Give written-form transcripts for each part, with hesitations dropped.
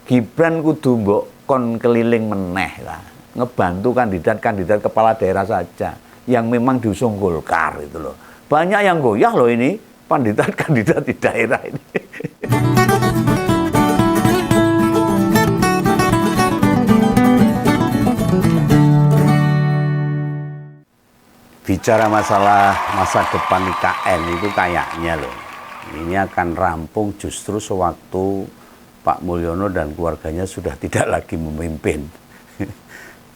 Gibran kudu mbok kon keliling meneh lah. Ngebantu kandidat-kandidat kepala daerah saja yang memang diusung Golkar itu loh. Banyak yang goyah loh ini kandidat-kandidat di daerah ini. Bicara masalah masa depan IKN itu kayaknya loh, ini akan rampung justru sewaktu Pak Mulyono dan keluarganya sudah tidak lagi memimpin.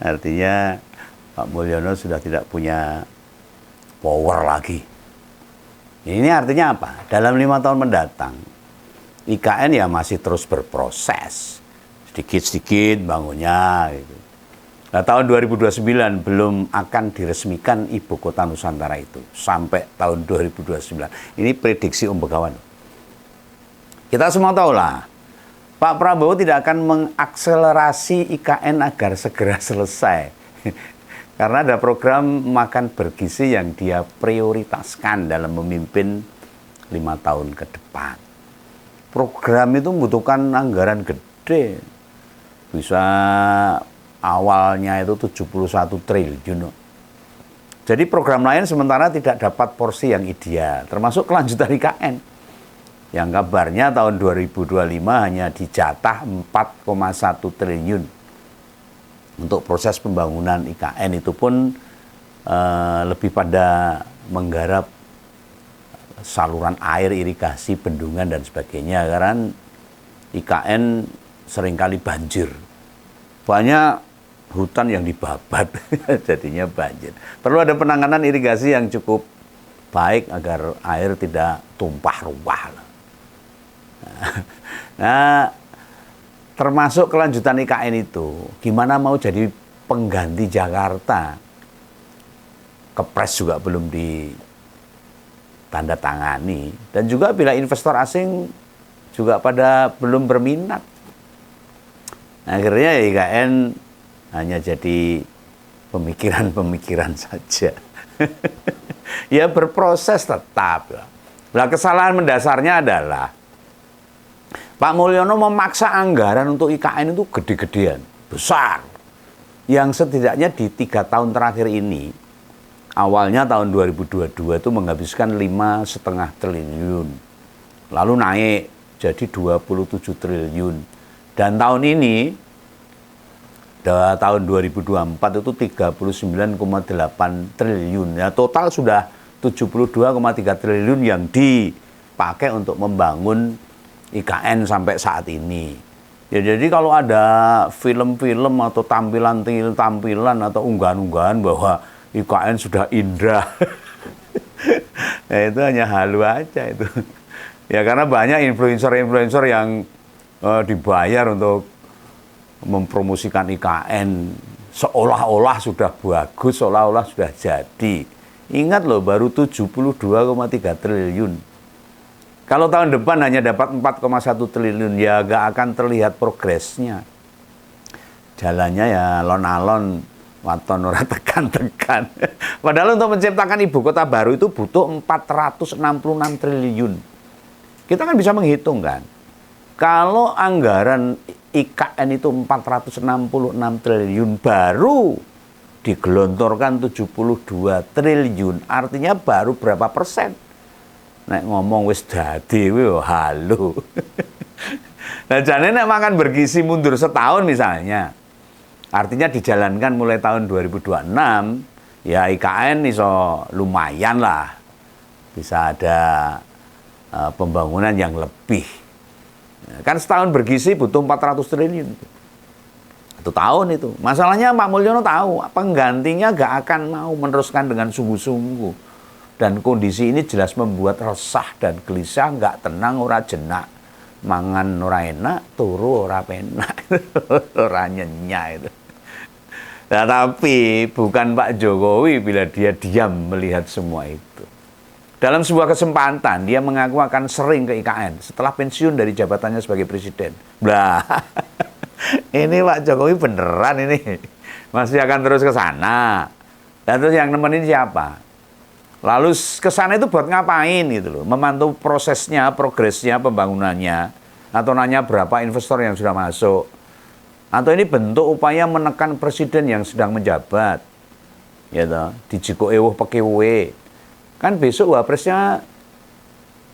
Artinya Pak Mulyono sudah tidak punya power lagi. Ini artinya apa? Dalam 5 tahun mendatang, IKN ya masih terus berproses. Sedikit-sedikit bangunnya gitu. Nah, tahun 2029 belum akan diresmikan Ibu Kota Nusantara itu. Sampai tahun 2029. Ini prediksi Om Begawan. Kita semua tahu lah, Pak Prabowo tidak akan mengakselerasi IKN agar segera selesai. Karena ada program makan bergizi yang dia prioritaskan dalam memimpin 5 tahun ke depan. Program itu membutuhkan anggaran gede. Bisa awalnya itu 71 triliun. Jadi program lain sementara tidak dapat porsi yang ideal, termasuk kelanjutan IKN. Yang kabarnya tahun 2025 hanya dijatah 4,1 triliun. Untuk proses pembangunan IKN itu pun lebih pada menggarap saluran air, irigasi, bendungan dan sebagainya. Karena IKN seringkali banjir. Banyak hutan yang dibabat, jadinya banjir. Perlu ada penanganan irigasi yang cukup baik agar air tidak tumpah ruah. Nah, termasuk kelanjutan IKN itu, gimana mau jadi pengganti Jakarta? Kepres juga belum ditandatangani. Dan juga bila investor asing juga pada belum berminat. Akhirnya IKN hanya jadi pemikiran-pemikiran saja. Ya berproses tetap. Nah, kesalahan mendasarnya adalah Pak Mulyono memaksa anggaran untuk IKN itu gede-gedean, besar. Yang setidaknya di 3 tahun terakhir ini, awalnya tahun 2022 itu menghabiskan 5,5 triliun. Lalu naik jadi 27 triliun. Dan tahun ini, tahun 2024 itu 39,8 triliun. Ya, total sudah 72,3 triliun yang dipakai untuk membangun IKN sampai saat ini. Ya, jadi kalau ada film-film atau tampilan atau unggahan-unggahan bahwa IKN sudah indah, ya, itu hanya halu aja itu. Ya karena banyak influencer-influencer yang dibayar untuk mempromosikan IKN seolah-olah sudah bagus, seolah-olah sudah jadi. Ingat loh, baru 72,3 triliun. Kalau tahun depan hanya dapat 4,1 triliun, ya gak akan terlihat progresnya. Jalannya ya alon-alon, waton ora tekan-tekan. Padahal untuk menciptakan ibu kota baru itu butuh 466 triliun. Kita kan bisa menghitung kan. Kalau anggaran IKN itu 466 triliun baru digelontorkan 72 triliun, artinya baru berapa persen? Nek ngomong wis dadi halu. Nah, jane nek makan bergizi mundur setahun misalnya. Artinya dijalankan mulai tahun 2026, ya IKN iso lumayan lah. Bisa ada pembangunan yang lebih. Kan setahun bergizi butuh 400 triliun. 1 tahun itu. Masalahnya Pak Mulyono tahu, penggantinya gak akan mau meneruskan dengan sungguh-sungguh. Dan kondisi ini jelas membuat resah dan gelisah, gak tenang, ora jenak. Mangan ora enak, turu ora penak. Ora nyenyak itu. Nah, tapi bukan Pak Jokowi bila dia diam melihat semua itu. Dalam sebuah kesempatan, dia mengaku akan sering ke IKN setelah pensiun dari jabatannya sebagai presiden. Blah, ini Pak Jokowi beneran ini. Masih akan terus ke sana. Dan terus yang nemenin siapa? Lalu ke sana itu buat ngapain gitu loh. Memantau prosesnya, progresnya, pembangunannya. Atau nanya berapa investor yang sudah masuk. Atau ini bentuk upaya menekan presiden yang sedang menjabat. Ya toh, dijiko ewuh pekewe. Kan besok wapresnya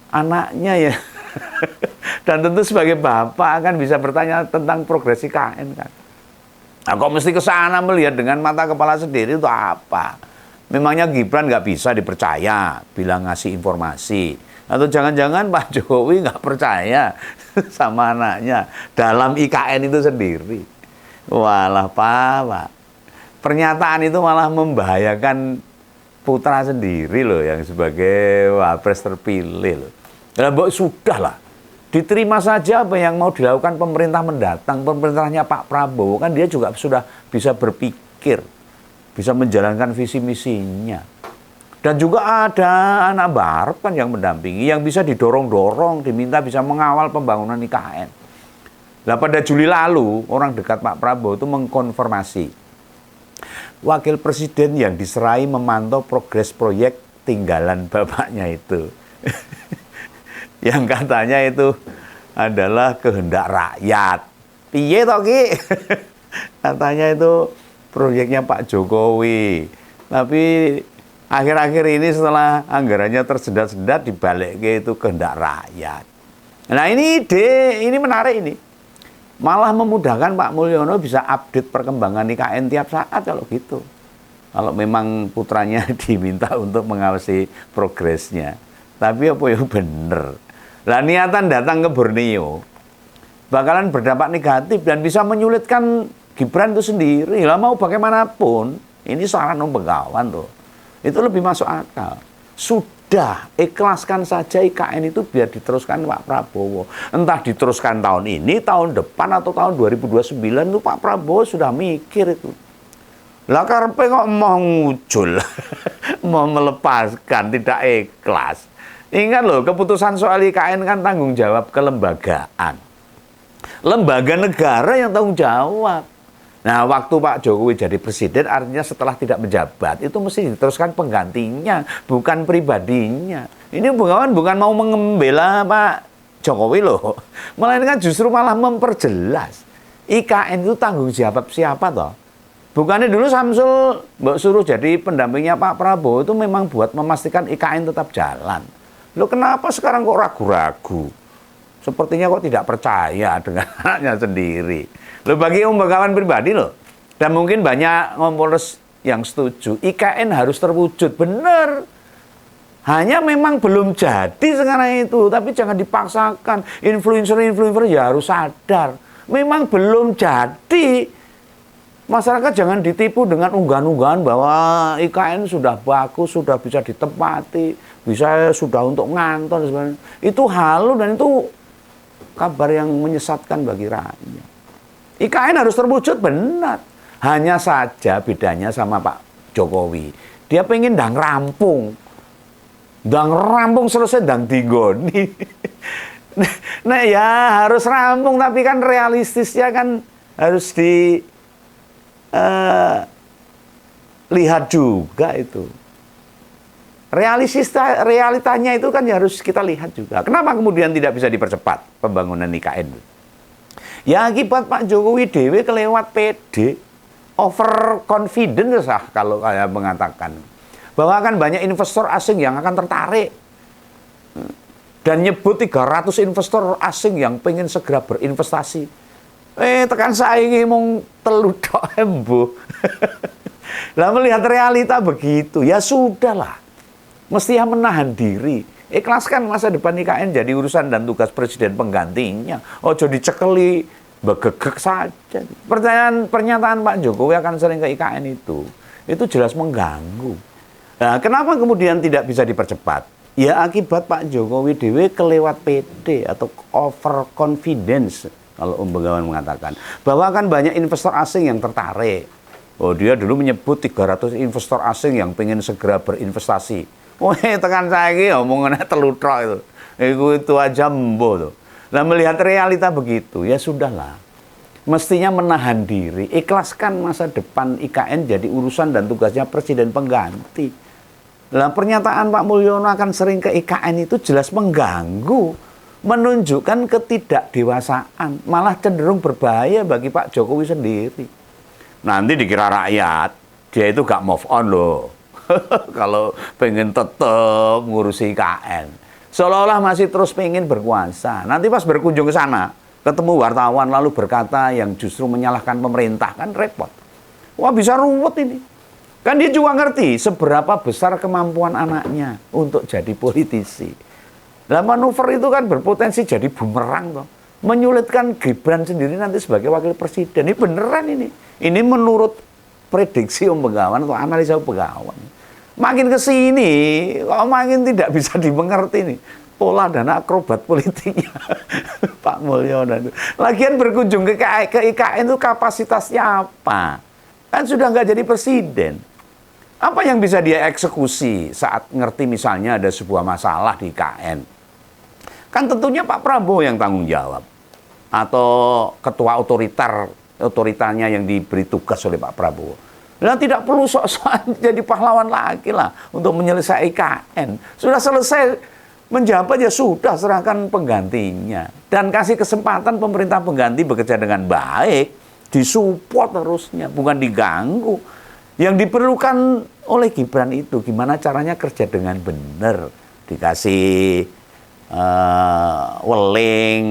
anaknya ya. Dan tentu sebagai bapak kan bisa bertanya tentang progres IKN kan. Nah, kok mesti ke sana melihat dengan mata kepala sendiri itu apa? Memangnya Gibran nggak bisa dipercaya bilang ngasih informasi? Atau jangan-jangan Pak Jokowi nggak percaya sama anaknya dalam IKN itu sendiri? Walah Pak. Pernyataan itu malah membahayakan putra sendiri loh yang sebagai wapres terpilih loh. Ya sudah lah, diterima saja apa yang mau dilakukan pemerintah mendatang, pemerintahnya Pak Prabowo kan dia juga sudah bisa berpikir, bisa menjalankan visi misinya. Dan juga ada anak Barep kan yang mendampingi, yang bisa didorong-dorong, diminta bisa mengawal pembangunan IKN. Nah pada Juli lalu, orang dekat Pak Prabowo itu mengkonfirmasi wakil presiden yang diserai memantau progres proyek tinggalan bapaknya itu. Yang katanya itu adalah kehendak rakyat. Piye toh Ki? Katanya itu proyeknya Pak Jokowi. Tapi akhir-akhir ini setelah anggarannya tersendat-sendat dibalik ke itu kehendak rakyat. Nah ini ide, ini menarik ini. Malah memudahkan Pak Mulyono bisa update perkembangan IKN tiap saat kalau gitu. Kalau memang putranya diminta untuk mengawasi progresnya. Tapi apa ya bener. Lah niatan datang ke Borneo bakalan berdampak negatif dan bisa menyulitkan Gibran itu sendiri. Lah mau bagaimanapun, ini saran Begawan tuh. Itu lebih masuk akal. Sudah, ikhlaskan saja IKN itu biar diteruskan Pak Prabowo. Entah diteruskan tahun ini, tahun depan, atau tahun 2029 itu Pak Prabowo sudah mikir itu. Lah karepe kok mau ngujul, mau melepaskan, tidak ikhlas. Ingat loh, keputusan soal IKN kan tanggung jawab kelembagaan. Lembaga negara yang tanggung jawab. Nah, waktu Pak Jokowi jadi presiden, artinya setelah tidak menjabat, itu mesti diteruskan penggantinya, bukan pribadinya. Ini bukan mau membela Pak Jokowi loh. Melainkan justru malah memperjelas. IKN itu tanggung jawab siapa toh? Bukannya dulu Samsul mbak suruh jadi pendampingnya Pak Prabowo itu memang buat memastikan IKN tetap jalan. Loh kenapa sekarang kok ragu-ragu? Sepertinya kok tidak percaya dengan anaknya sendiri. Loh bagi Begawan pribadi loh, dan mungkin banyak ngompolers yang setuju, IKN harus terwujud, benar. Hanya memang belum jadi sekarang itu, tapi jangan dipaksakan. Influencer-influencer ya harus sadar, memang belum jadi. Masyarakat jangan ditipu dengan unggahan-unggahan bahwa IKN sudah bagus, sudah bisa ditempati, bisa sudah untuk ngantor dan sebagainya. Itu halu dan itu kabar yang menyesatkan bagi rakyat. IKN harus terwujud benar. Hanya saja bedanya sama Pak Jokowi. Dia pengen dang rampung selesai dang digoni. Nah ya harus rampung tapi kan realistisnya kan harus lihat juga itu. Realitanya itu kan harus kita lihat juga. Kenapa kemudian tidak bisa dipercepat pembangunan IKN? Ya akibat Pak Jokowi dewe kelewat PD, over confidence lah kalau saya mengatakan. Bahwa akan banyak investor asing yang akan tertarik. Dan nyebut 300 investor asing yang pengen segera berinvestasi. Tekan saya ini mau teludok embuh. Lah melihat realita begitu, ya sudahlah. Mestinya menahan diri. Ikhlaskan masa depan IKN jadi urusan dan tugas presiden penggantinya. Ojo dicekeli, begegek saja. Pernyataan Pak Jokowi akan sering ke IKN itu jelas mengganggu. Nah, kenapa kemudian tidak bisa dipercepat? Ya akibat Pak Jokowi dewe kelewat PD atau over confidence. Kalau Begawan mengatakan bahwa akan banyak investor asing yang tertarik. Oh dia dulu menyebut 300 investor asing yang pengen segera berinvestasi. Tekan saya ini omongannya telutrok itu. Itu aja mbo tuh. Nah melihat realita begitu, ya sudahlah. Mestinya menahan diri, ikhlaskan masa depan IKN jadi urusan dan tugasnya presiden pengganti. Nah pernyataan Pak Mulyono akan sering ke IKN itu jelas mengganggu. menunjukkan ketidakdewasaan, malah cenderung berbahaya bagi Pak Jokowi sendiri. Nanti dikira rakyat, dia itu gak move on loh. Kalau pengen tetap ngurusi IKN. Seolah-olah masih terus pengen berkuasa. Nanti pas berkunjung ke sana, ketemu wartawan lalu berkata yang justru menyalahkan pemerintah, kan repot. Wah, bisa ruwet ini. Kan dia juga ngerti seberapa besar kemampuan anaknya untuk jadi politisi. Nah, manuver itu kan berpotensi jadi bumerang toh. Menyulitkan Gibran sendiri nanti sebagai wakil presiden. Ini beneran ini. Ini menurut prediksi Om Begawan atau analisa Om Begawan. Makin ke sini, kok makin tidak bisa dimengerti nih pola dan akrobat politiknya Pak Mulyono. Lagian berkunjung ke IKN itu kapasitasnya apa? Kan sudah nggak jadi presiden. Apa yang bisa dia eksekusi saat ngerti misalnya ada sebuah masalah di IKN? Kan tentunya Pak Prabowo yang tanggung jawab. Atau ketua otoritarnya yang diberi tugas oleh Pak Prabowo. Nah, tidak perlu sok-sokan jadi pahlawan lagi lah untuk menyelesaikan IKN. Sudah selesai menjabat ya sudah, serahkan penggantinya. Dan kasih kesempatan pemerintah pengganti bekerja dengan baik, disupport terusnya, bukan diganggu. Yang diperlukan oleh Gibran itu gimana caranya kerja dengan benar. Dikasih weling,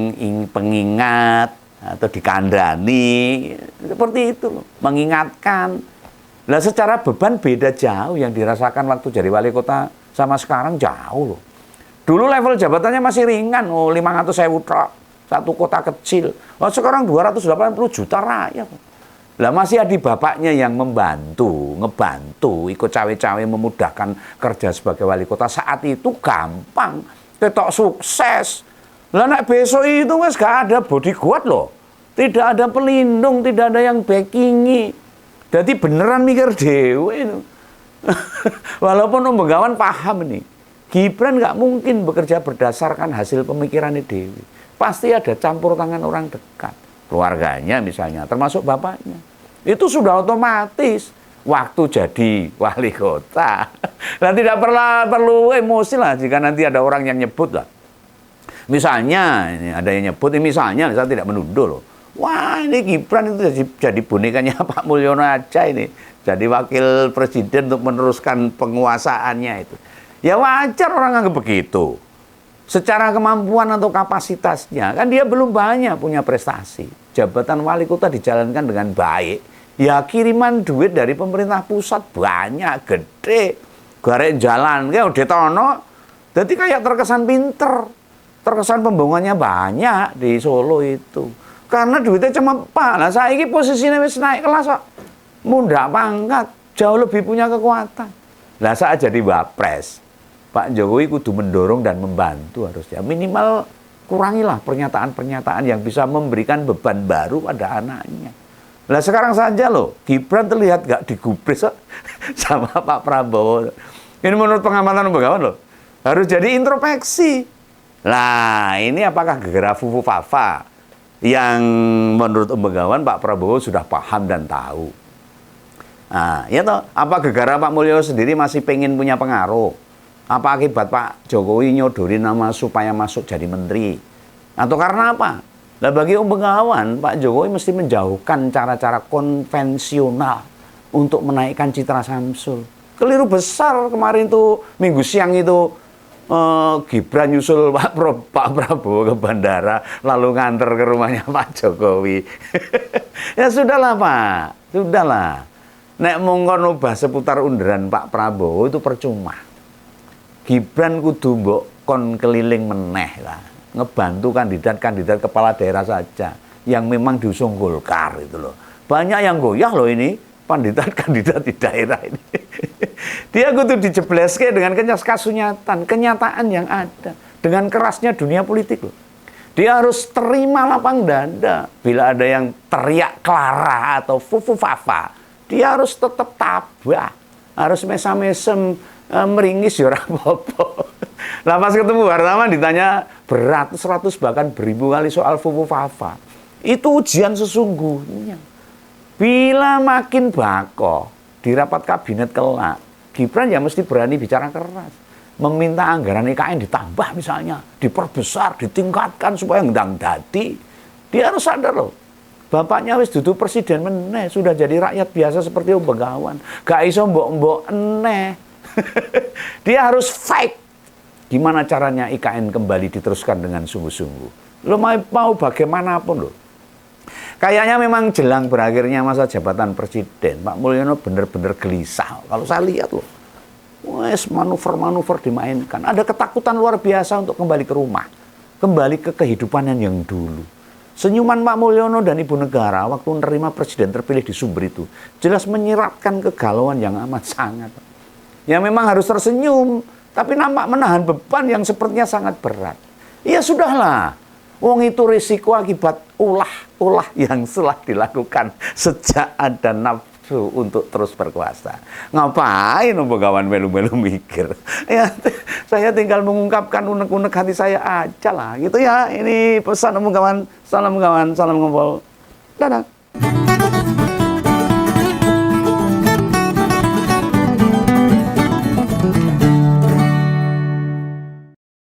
pengingat, atau dikandani, seperti itu. Mengingatkan. Nah, secara beban beda jauh yang dirasakan waktu jadi wali kota sama sekarang jauh loh. Dulu level jabatannya masih ringan, 500.000 truk, satu kota kecil. Oh, sekarang 280 juta rakyat. Lah masih ada bapaknya yang ngebantu, ikut cawe-cawe memudahkan kerja sebagai wali kota. Saat itu gampang, ketok sukses. Lah nek besok itu wes gak ada bodyguard loh. Tidak ada pelindung, tidak ada yang backingi. Jadi beneran mikir dewe itu. Walaupun Om Begawan paham nih, Gibran nggak mungkin bekerja berdasarkan hasil pemikirannya dewe. Pasti ada campur tangan orang dekat, keluarganya misalnya, termasuk bapaknya. Itu sudah otomatis waktu jadi wali kota. Dan tidak perlu emosi lah jika nanti ada orang yang nyebut lah. Misalnya, ini ada yang nyebut, ini misalnya saya tidak menuduh loh. Wah, ini Gibran itu jadi bonekanya Pak Mulyono aja ini. Jadi wakil presiden untuk meneruskan penguasaannya itu. Ya wajar orang anggap begitu. Secara kemampuan atau kapasitasnya, kan dia belum banyak punya prestasi. Jabatan wali kota dijalankan dengan baik. Ya kiriman duit dari pemerintah pusat banyak, gede. Garek jalan, kayak Detono. Jadi kayak terkesan pinter. Terkesan pembangunannya banyak di Solo itu. Karena duitnya cuma Pak. Nah, saya ini posisinya wis naik kelas kok. Mundak pangkat, jauh lebih punya kekuatan. Nah, saat jadi wapres, Pak Jokowi kudu mendorong dan membantu harusnya. Minimal kurangilah pernyataan-pernyataan yang bisa memberikan beban baru pada anaknya. Nah, sekarang saja loh, Gibran terlihat gak digubris sama Pak Prabowo. Ini menurut pengamatan Begawan loh, harus jadi introspeksi. Nah, ini apakah gegara fufu fafa? Yang menurut Om Begawan Pak Prabowo sudah paham dan tahu. Nah, ya toh, apa gegara Pak Mulyono sendiri masih pengen punya pengaruh? Apa akibat Pak Jokowi nyodorin nama supaya masuk jadi menteri? Atau karena apa? Nah, bagi Om Begawan, Pak Jokowi mesti menjauhkan cara-cara konvensional untuk menaikkan citra Samsul. Keliru besar kemarin tuh, minggu siang itu, Gibran nyusul Pak Prabowo ke bandara lalu nganter ke rumahnya Pak Jokowi. Ya sudahlah Pak, sudahlah. Nek mongkon ubah seputar underan Pak Prabowo itu percuma. Gibran kudu mbok kon keliling meneh lah, ngebantu kandidat-kandidat kepala daerah saja yang memang diusung Golkar itu loh. Banyak yang goyah loh ini kandidat-kandidat di daerah ini. Dia kudu dijebleske dengan kenyataan yang ada, dengan kerasnya dunia politik loh. Dia harus terima lapang dada. Bila ada yang teriak Clara atau fufu fafa, dia harus tetap tabah, harus mesam-mesem, meringis ya ora apa-apa. Lah pas ketemu wartawan ditanya beratus-ratus bahkan beribu kali soal fufu fafa. Itu ujian sesungguhnya. Bila makin bako di rapat kabinet kelak, Gibran ya mesti berani bicara keras. meminta anggaran IKN ditambah misalnya, diperbesar, ditingkatkan supaya ngendang dadi. Dia harus sadar loh. Bapaknya wis dudu presiden meneh, sudah jadi rakyat biasa seperti begawan. Gak iso mbok-mbok eneh. Dia harus fight. Gimana caranya IKN kembali diteruskan dengan sungguh-sungguh. Lo mau bagaimanapun loh. Kayaknya memang jelang berakhirnya masa jabatan presiden, Pak Mulyono benar-benar gelisah. Kalau saya lihat loh, wes manuver-manuver dimainkan. Ada ketakutan luar biasa untuk kembali ke rumah. Kembali ke kehidupan yang dulu. Senyuman Pak Mulyono dan Ibu Negara waktu menerima presiden terpilih di Sumber itu jelas menyiratkan kegalauan yang amat sangat. Ya memang harus tersenyum, tapi nampak menahan beban yang sepertinya sangat berat. Ya sudahlah. Wong itu risiko akibat ulah yang telah dilakukan sejak ada nafsu untuk terus berkuasa. Ngapain begawan melu-melu mikir? Ya, saya tinggal mengungkapkan unek-unek hati saya aja lah. Gitu ya, ini pesan begawan. Salam begawan, salam ngumpul. Dadah.